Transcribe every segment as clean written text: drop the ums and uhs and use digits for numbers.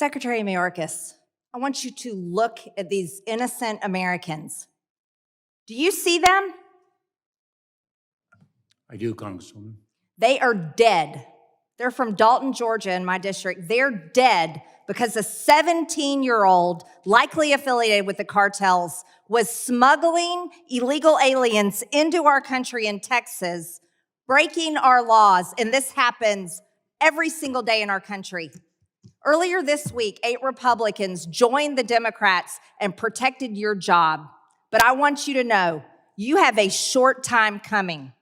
Secretary Mayorkas, I want you to look at these innocent Americans. Do you see them? I do, Congresswoman. They are dead. They're from Dalton, Georgia, in my district. They're dead because a 17-year-old, likely affiliated with the cartels, was smuggling illegal aliens into our country in Texas, breaking our laws, and this happens every single day in our country. Earlier this week, 8 Republicans joined the Democrats and protected your job. But I want you to know, you have a short time coming.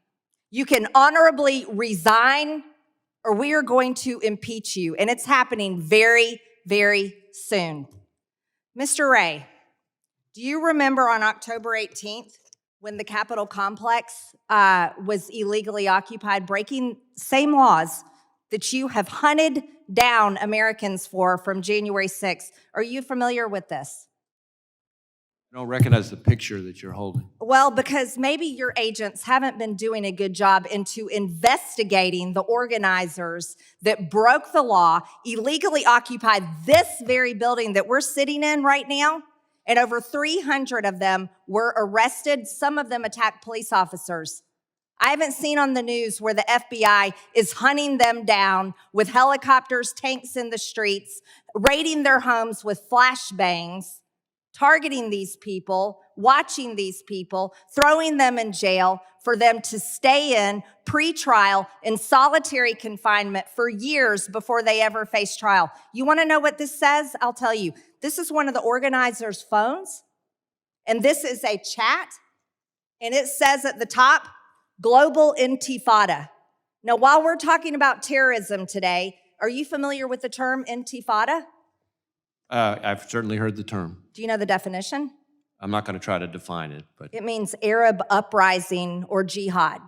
You can honorably resign, or we are going to impeach you, and it's happening very, very soon. Mr. Wray, do you remember on October 18th when the Capitol complex was illegally occupied, breaking same laws that you have hunted down Americans for from January 6th? Are you familiar with this? I don't recognize the picture that you're holding. Well, because maybe your agents haven't been doing a good job into investigating the organizers that broke the law, illegally occupied this very building that we're sitting in right now, and over 300 of them were arrested. Some of them attacked police officers. I haven't seen on the news where the FBI is hunting them down with helicopters, tanks in the streets, raiding their homes with flashbangs, targeting these people, watching these people, throwing them in jail for them to stay in pre-trial in solitary confinement for years before they ever face trial. You want to know what this says? I'll tell you. This is one of the organizers' phones, and this is a chat, and it says at the top, Global Intifada. Now, while we're talking about terrorism today, are you familiar with the term Intifada? I've certainly heard the term. Do you know the definition? I'm not going to try to define it, but It means Arab uprising or jihad.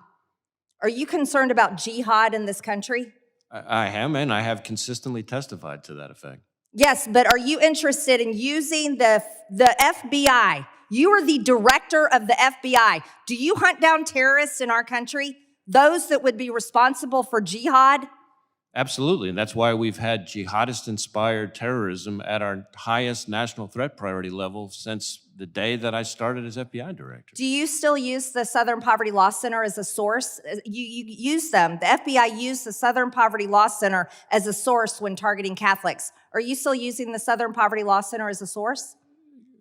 Are you concerned about jihad in this country? I am, and I have consistently testified to that effect. Yes, but are you interested in using the FBI? You are the director of the FBI. Do you hunt down terrorists in our country? Those that would be responsible for jihad? Absolutely, and that's why we've had jihadist-inspired terrorism at our highest national threat priority level since the day that I started as FBI director. Do you still use the Southern Poverty Law Center as a source? You use them. The FBI used the Southern Poverty Law Center as a source when targeting Catholics. Are you still using the Southern Poverty Law Center as a source?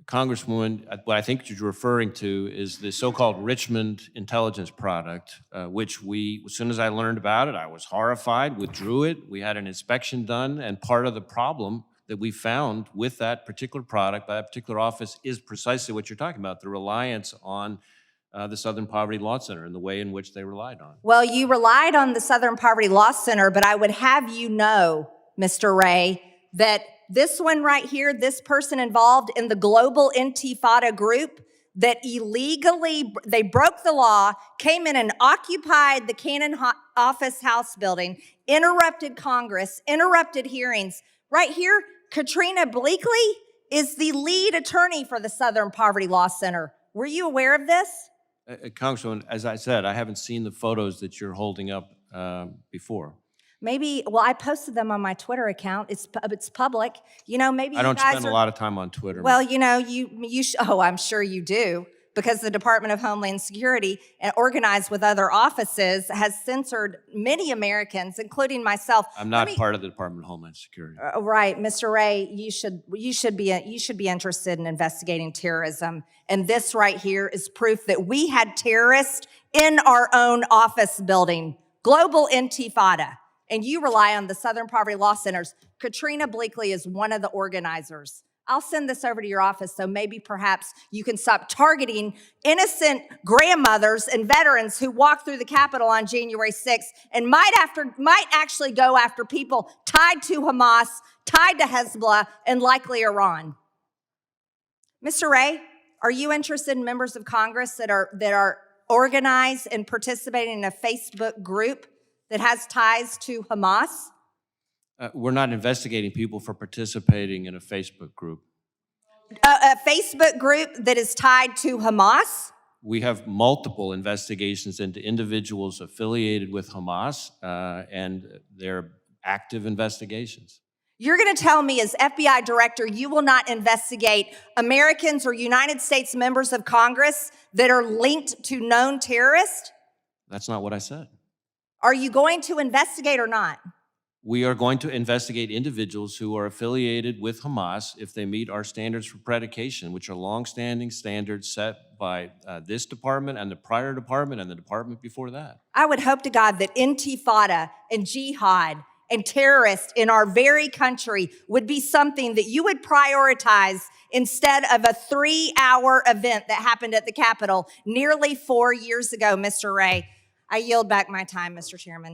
Congresswoman, what I think you're referring to is the so-called Richmond intelligence product, which as soon as I learned about it, I was horrified, withdrew it. We had an inspection done, and part of the problem that we found with that particular product by that particular office is precisely what you're talking about, the reliance on the Southern Poverty Law Center and the way in which they relied on it. Well, you relied on the Southern Poverty Law Center, but I would have you know, Mr. Wray, that this one right here, this person involved in the Global Intifada group that illegally, they broke the law, came in and occupied the Cannon Office House building, interrupted Congress, interrupted hearings. Right here, Katrina Bleakley is the lead attorney for the Southern Poverty Law Center. Were you aware of this? Congresswoman, as I said, I haven't seen the photos that you're holding up before. Maybe, well, I posted them on my Twitter account. It's public. You know, maybe I don't you guys spend a lot of time on Twitter. Well, you know, oh, I'm sure you do, because the Department of Homeland Security, organized with other offices, has censored many Americans, including myself. I'm not part of the Department of Homeland Security. Right, Mr. Wray, you should be interested in investigating terrorism, and this right here is proof that we had terrorists in our own office building. Global Intifada. And you rely on the Southern Poverty Law Centers. Katrina Bleakley is one of the organizers. I'll send this over to your office so maybe perhaps you can stop targeting innocent grandmothers and veterans who walked through the Capitol on January 6th and might actually go after people tied to Hamas, tied to Hezbollah, and likely Iran. Mr. Wray, are you interested in members of Congress that are organized and participating in a Facebook group that has ties to Hamas? We're not investigating people for participating in a Facebook group. A Facebook group that is tied to Hamas? We have multiple investigations into individuals affiliated with Hamas, and they're active investigations. You're going to tell me as FBI director you will not investigate Americans or United States members of Congress that are linked to known terrorists? That's not what I said. Are you going to investigate or not? We are going to investigate individuals who are affiliated with Hamas if they meet our standards for predication, which are longstanding standards set by this department and the prior department and the department before that. I would hope to God that intifada and jihad and terrorists in our very country would be something that you would prioritize instead of a 3-hour event that happened at the Capitol nearly 4 years ago, Mr. Wray. I yield back my time, Mr. Chairman.